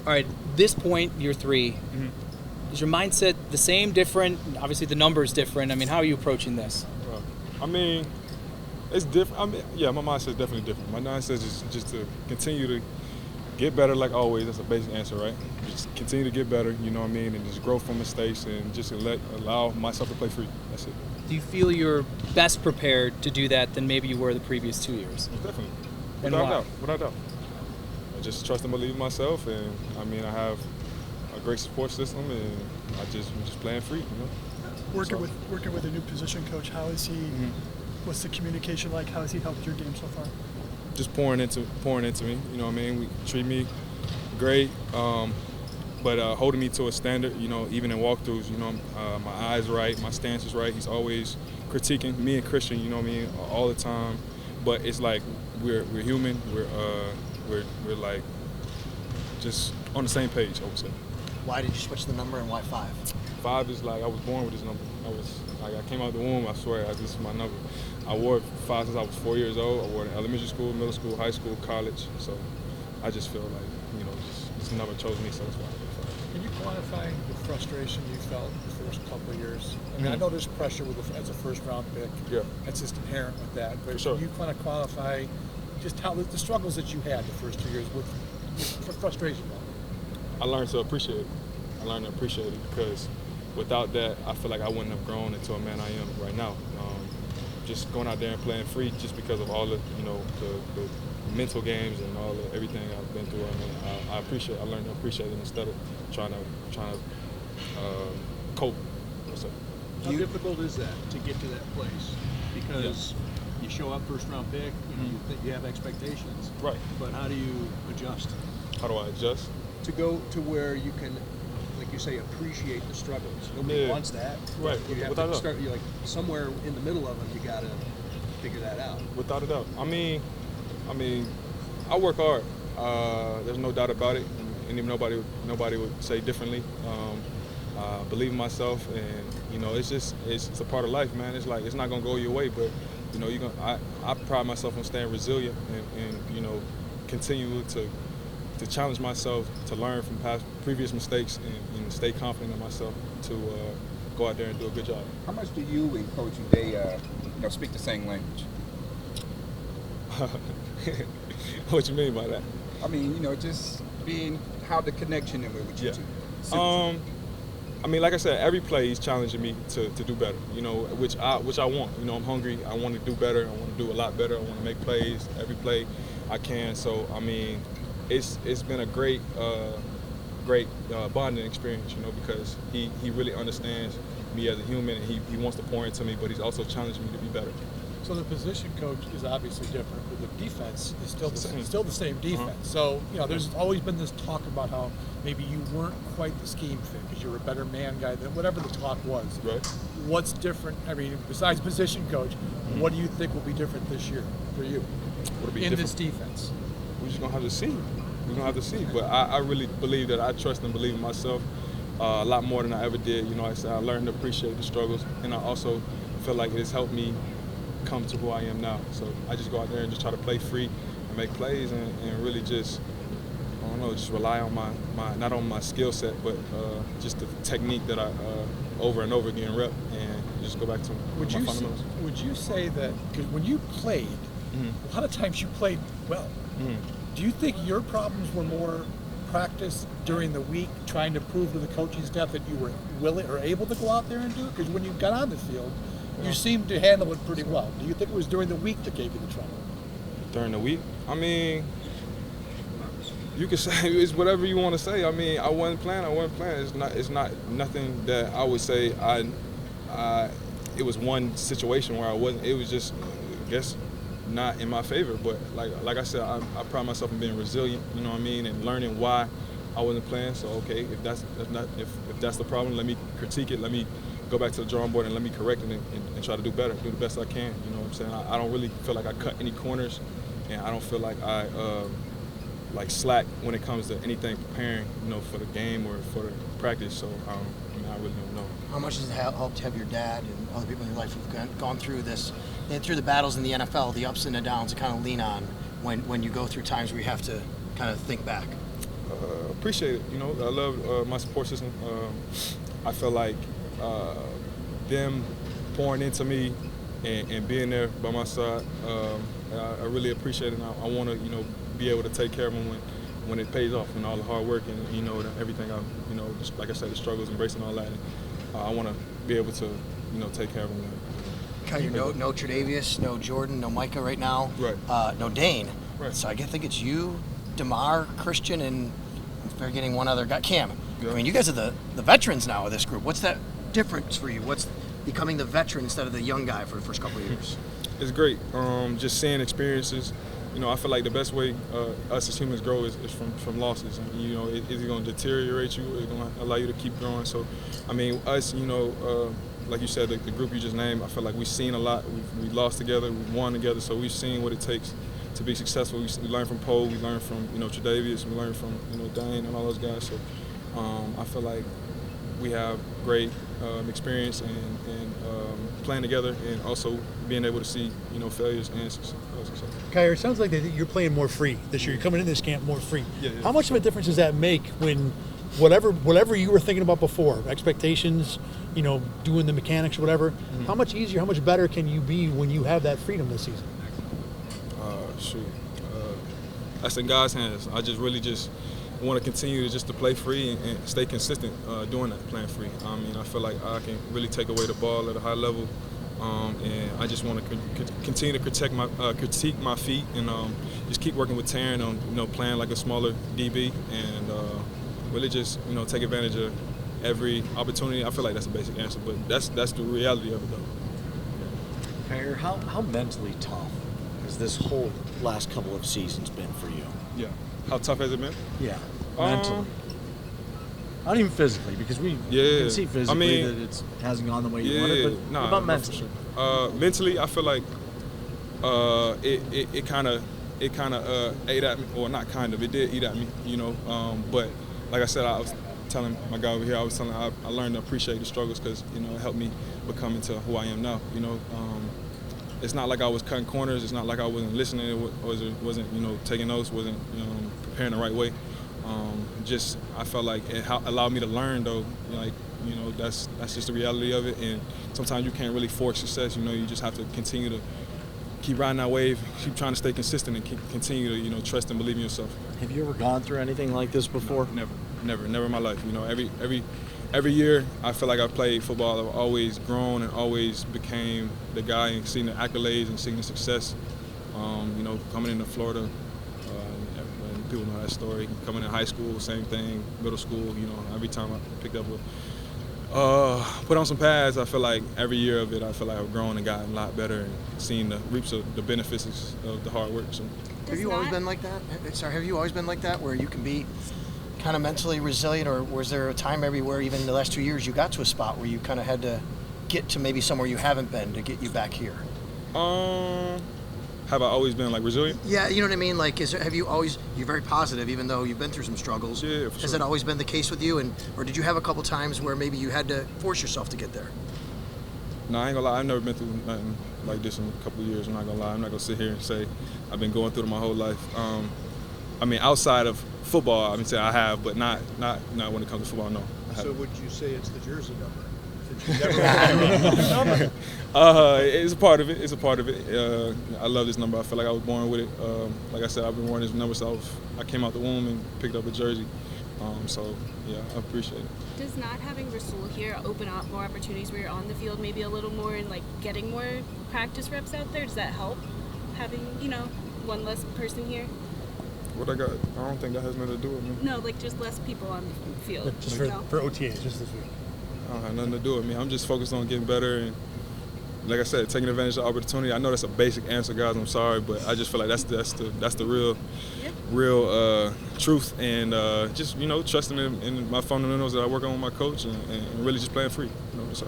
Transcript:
All right, this point, year 3, is your mindset the same, different? Obviously, the number is different. I mean, how are you approaching this? Well, I mean, it's different. I mean, yeah, my mindset is definitely different. My mindset is just to continue to get better like always. That's a basic answer, right? Just continue to get better, you know what I mean, and just grow from mistakes and just allow myself to play free. That's it. Do you feel you're best prepared to do that than maybe you were the previous 2 years? Definitely. And Without why? doubt. Without doubt. I just trust and believe in myself, and I mean, I have a great support system, and I'm just playing free, you know. Working with a new position coach, how is he? What's the communication like? How has he helped your game so far? Just pouring into me, you know what I mean. We treat me great, but holding me to a standard, you know, even in walkthroughs, you know, my eyes right, my stance is right. He's always critiquing me and Christian, you know what I mean, all the time. But it's like we're human. We're like just on the same page, I would say. Why did you switch the number and why 5? 5 is like I was born with this number. I came out the womb. I swear, this is my number. I wore 5 since I was 4 years old. I wore it in elementary school, middle school, high school, college. So I just feel like, you know, this number chose me, so that's why I did 5. Can you quantify the frustration you felt the first couple of years? I mean, I know there's pressure as a first-round pick. Yeah. That's just inherent with that. But For sure. can you kind of quantify just how the struggles that you had the first 2 years with frustration? I learned to appreciate it. I learned to appreciate it because without that, I feel like I wouldn't have grown into a man I am right now. Just going out there and playing free just because of all the, you know, the mental games and all the everything I've been through. I mean, I learned to appreciate it instead of trying to cope. How difficult is that to get to that place? Because you show up first round pick, you know, you think you have expectations. Right. But how do you adjust? How do I adjust? To go to where you can, like you say, appreciate the struggles. Nobody wants that. Right. You have Without to a start. You're like somewhere in the middle of them. You got to figure that out. Without a doubt. I mean, I work hard. There's no doubt about it, and even nobody would say differently. Believe in myself, and you know, it's a part of life, man. It's like it's not gonna go your way, but you know, I pride myself on staying resilient and you know, continue to challenge myself, to learn from previous mistakes, and stay confident in myself to go out there and do a good job. How much do you and Coach Uday, speak the same language? What you mean by that? I mean, you know, just being how the connection is with you two. I mean, like I said, every play he's challenging me to do better. You know, which I want. You know, I'm hungry. I want to do better. I want to do a lot better. I want to make plays every play I can. So I mean, it's been a great bonding experience. You know, because he really understands me as a human, and he wants to pour into me, but he's also challenging me to be better. So the position coach is obviously different, but the defense is still the same defense. So, you know, there's always been this talk about how maybe you weren't quite the scheme fit because you were a better man guy than whatever the talk was. Right. What's different? I mean, besides position coach, what do you think will be different this year for you in this defense? We're just gonna have to see. We're gonna have to see. But I really believe that I trust and believe in myself a lot more than I ever did. You know, I learned to appreciate the struggles, and I also feel like it has helped me come to who I am now. So I just go out there and just try to play free and make plays and really just, I don't know, just rely on my not on my skill set, but just the technique that I over and over again rep and just go back to my fundamentals. Would you say that, because when you played, a lot of times you played well. Do you think your problems were more practice during the week, trying to prove to the coaching staff that you were willing or able to go out there and do it? Because when you got on the field, you seemed to handle it pretty well. Do you think it was during the week that gave you the trouble? During the week? I mean, you can say it's whatever you want to say. I mean, I wasn't playing. It's not nothing that I would say it was one situation where I wasn't. It was just, I guess, not in my favor. But like I said, I pride myself in being resilient, you know what I mean, and learning why I wasn't playing. So okay, if that's the problem, let me critique it. Let me go back to the drawing board and let me correct it and try to do better, do the best I can. You know what I'm saying? I don't really feel like I cut any corners, and I don't feel like I slack when it comes to anything preparing, you know, for the game or for the practice. So I really don't know. How much has it helped to have your dad and other people in your life who've gone through this, through the battles in the NFL, the ups and the downs, to kind of lean on when you go through times where you have to kind of think back? appreciate it. You know, I love my support system. I feel like them pouring into me and being there by my side, I really appreciate it. And I want to, you know, be able to take care of them when it pays off, and all the hard work and, you know, everything. You know, just like I said, the struggles, embracing all that. And, I want to be able to, you know, take care of them. Kaiir, no Tre'Davious, no Jordan, no Micah right now. Right. No Dane. Right. So I think it's you, DeMar, Christian, and I'm forgetting one other guy, Cam. Yeah. I mean, you guys are the veterans now of this group. What's that difference for you? What's becoming the veteran instead of the young guy for the first couple of years? It's great. Just seeing experiences. You know, I feel like the best way us as humans grow is from losses. And, you know, it's going to deteriorate you. It's going to allow you to keep growing. So, I mean, us, you know, like you said, the group you just named, I feel like we've seen a lot. We lost together, we won together, so we've seen what it takes to be successful. We learned from Poe, we learned from, you know, Tre'Davious, we learned from, you know, Dane and all those guys. So I feel like we have great experience and playing together, and also being able to see, you know, failures and success. Kaiir, it sounds like that you're playing more free this year. You're coming in this camp more free. Yeah. How much of a difference does that make when whatever you were thinking about before, expectations, you know, doing the mechanics or whatever, how much easier, how much better can you be when you have that freedom this season? That's in God's hands. I really want to continue to play free and stay consistent doing that, playing free. I mean, I feel like I can really take away the ball at a high level, and I just want to continue to critique my feet and just keep working with Taryn on, you know, playing like a smaller DB and really just, you know, take advantage of every opportunity. I feel like that's a basic answer, but that's the reality of it, though. Kaiir, how mentally tough has this whole last couple of seasons been for you? Yeah. How tough has it been? Yeah, mentally. Not even physically, because we can see physically that it hasn't gone the way you wanted, but what about mentally? Sure. Mentally, I feel like it kind of ate at me, or not kind of, it did eat at me, you know. But like I said, I was telling my guy over here, I learned to appreciate the struggles because, you know, it helped me become into who I am now, you know. It's not like I was cutting corners. It's not like I wasn't listening. It wasn't, you know, taking notes. Wasn't, you know, preparing the right way. I felt like it allowed me to learn, though. Like, you know, that's just the reality of it. And sometimes you can't really force success. You know, you just have to continue to keep riding that wave, keep trying to stay consistent, and continue to, you know, trust and believe in yourself. Have you ever gone through anything like this before? No, never in my life. You know, every year I feel like I played football. I've always grown and always became the guy and seen the accolades and seen the success. You know, coming into Florida, and people know that story. Coming in high school, same thing. Middle school, you know, every time I picked up put on some pads, I feel like every year of it, I feel like I've grown and gotten a lot better and seen the reaps of the benefits of the hard work. So. Have you always been like that? Sorry, have you always been like that, where you can be kind of mentally resilient, or was there a time everywhere, even in the last 2 years, you got to a spot where you kind of had to get to maybe somewhere you haven't been to get you back here? Have I always been like resilient? Yeah, you know what I mean? Like, have you always, you're very positive, even though you've been through some struggles. Yeah, for sure. Has that always been the case with you? Or did you have a couple times where maybe you had to force yourself to get there? No, I ain't gonna lie. I've never been through nothing like this in a couple of years. I'm not gonna lie. I'm not gonna sit here and say I've been going through it my whole life. I mean, outside of football, I mean, say I have, but not when it comes to football. No. So would you say it's the jersey number? It's a part of it. It's a part of it. I love this number. I feel like I was born with it. Like I said, I've been wearing this number since I came out the womb and picked up a jersey. So yeah, I appreciate it. Does not having Rasul here open up more opportunities where you're on the field maybe a little more and like getting more practice reps out there? Does that help having, you know, one less person here? What I got, I don't think that has nothing to do with me. No, like just less people on the field. Just for OTAs, just this week. I don't have nothing to do with me. I'm just focused on getting better and, like I said, taking advantage of the opportunity. I know that's a basic answer, guys. I'm sorry, but I just feel like that's the real truth, and just, you know, trusting in my fundamentals that I work on with my coach, and really just playing free. You know, so.